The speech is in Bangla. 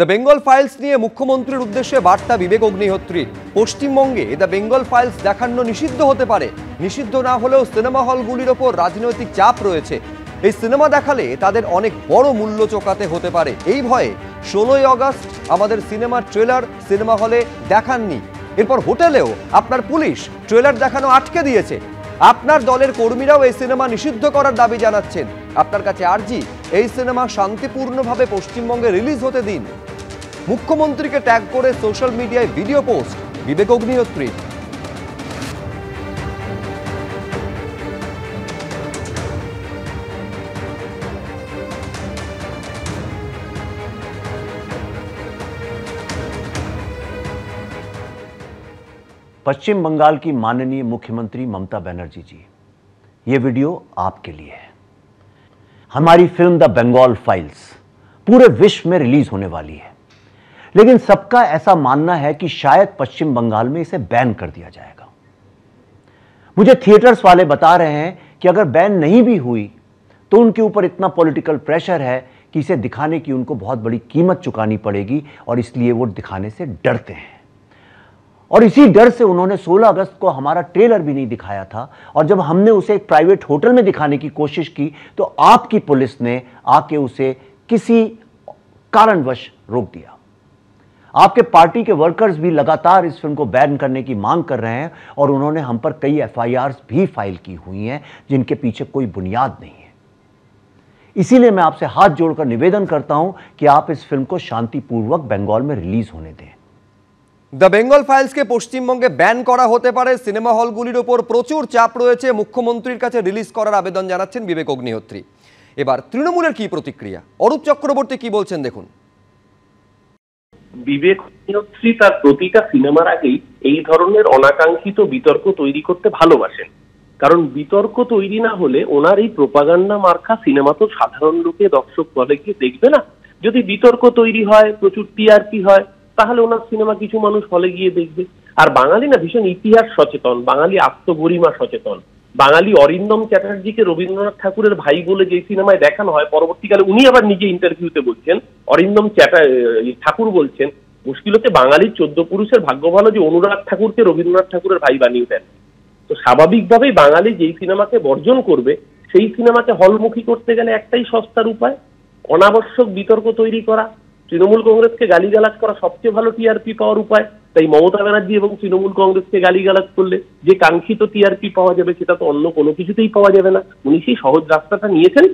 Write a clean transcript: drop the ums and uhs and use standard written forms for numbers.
দ্য বেঙ্গল ফাইলস নিয়ে মুখ্যমন্ত্রীর উদ্দেশ্যে বার্তা বিবেক অগ্নিহোত্রীর। পশ্চিমবঙ্গে দ্য বেঙ্গল ফাইলস দেখানো নিষিদ্ধ হতে পারে। নিষিদ্ধ না হলেও সিনেমা হলগুলির ওপর রাজনৈতিক চাপ রয়েছে। এই সিনেমা দেখালে তাদের অনেক বড় মূল্য চোকাতে হতে পারে। এই ভয়ে 16ই আগস্ট আমাদের সিনেমার ট্রেলার সিনেমা হলে দেখাননি। এরপর হোটেলেও আপনার পুলিশ ট্রেলার দেখানো আটকে দিয়েছে। আপনার দলের কর্মীরাও এই সিনেমা নিষিদ্ধ করার দাবি জানাচ্ছেন। আপনার কাছে আর্জি, এই সিনেমা শান্তিপূর্ণভাবে পশ্চিমবঙ্গে রিলিজ হতে দিন। মুখ্যমন্ত্রীকে ট্যাগ করে সোশ্যাল মিডিয়ায় ভিডিও পোস্ট বিবেক অগ্নিহোত্রীর। पश्चिम बंगाल की माननीय मुख्यमंत्री ममता बनर्जी जी, ये वीडियो आपके लिए है। हमारी फिल्म द बंगाल फाइल्स पूरे विश्व में रिलीज होने वाली है, लेकिन सबका ऐसा मानना है कि शायद पश्चिम बंगाल में इसे बैन कर दिया जाएगा। मुझे थिएटर्स वाले बता रहे हैं कि अगर बैन नहीं भी हुई तो उनके ऊपर इतना पॉलिटिकल प्रेशर है कि इसे दिखाने की उनको बहुत बड़ी कीमत चुकानी पड़ेगी और इसलिए वो दिखाने से डरते हैं। और इसी डर से उन्होंने 16 अगस्त को हमारा ट्रेलर भी नहीं दिखाया था, और जब हमने उसे एक प्राइवेट होटल में दिखाने की कोशिश की तो आपकी पुलिस ने आके उसे किसी कारणवश रोक दिया। आपके पार्टी के वर्कर्स भी लगातार इस फिल्म को बैन करने की मांग कर रहे हैं और उन्होंने हम पर कई FIRs भी फाइल की हुई हैं जिनके पीछे कोई बुनियाद नहीं है। इसीलिए मैं आपसे हाथ जोड़कर निवेदन करता हूं कि आप इस फिल्म को शांतिपूर्वक बंगाल में रिलीज होने दें। দ্য বেঙ্গল ফাইলসকে পশ্চিমবঙ্গে ব্যান করা হতে পারে। সিনেমা হলগুলির ওপর প্রচুর চাপ রয়েছে। মুখ্যমন্ত্রীর কাছে রিলিজ করার আবেদন জানাচ্ছেন বিবেক অগ্নিহোত্রী। এবার তৃণমূলের কি প্রতিক্রিয়া, অরূপ চক্রবর্তী কি বলছেন দেখুন। বিবেক অগ্নিহোত্রী তার প্রতিটা সিনেমার আগেই এই ধরনের অনাকাঙ্ক্ষিত বিতর্ক তৈরি করতে ভালোবাসেন, কারণ বিতর্ক তৈরি না হলে ওনার এই প্রোপাগান্ডা মার্কা সিনেমা তো সাধারণ লোকে দর্শক বলে গিয়ে দেখবে না। যদি বিতর্ক তৈরি হয়, প্রচুর টিআরপি হয়, তাহলে ওনার সিনেমা কিছু মানুষ হলে গিয়ে দেখবে। আর বাঙালি না ভীষণ ইতিহাস সচেতন, বাঙালি আত্মগরিমা সচেতন। বাঙালি অরিন্দম চ্যাটার্জিকে রবীন্দ্রনাথ ঠাকুরের ভাই বলে যে সিনেমায় দেখানো হয়, পরবর্তীকালে উনি আবার নিজে ইন্টারভিউতে বলছেন, অরিন্দম ঠাকুর বলছেন, মুশকিল হচ্ছে বাঙালির 14 পুরুষের ভাগ্য ভালো যে অনুরাগ ঠাকুরকে রবীন্দ্রনাথ ঠাকুরের ভাই বানিয়ে দেন। তো স্বাভাবিকভাবেই বাঙালি যেই সিনেমাকে বর্জন করবে সেই সিনেমাকে হলমুখী করতে গেলে একটাই সস্তার উপায়, অনাবশ্যক বিতর্ক তৈরি করা, তৃণমূল কংগ্রেসকে গালিগালাজ করা সবচেয়ে ভালো টিআরপি পাওয়ার উপায়। তাই মমতা ব্যানার্জি এবং তৃণমূল কংগ্রেসকে গালিগালাজ করলে যে কাঙ্ক্ষিত টিআরপি পাওয়া যাবে সেটা তো অন্য কোনো কিছুতেই পাওয়া যাবে না। উনি সেই সহজ রাস্তাটা নিয়েছেন।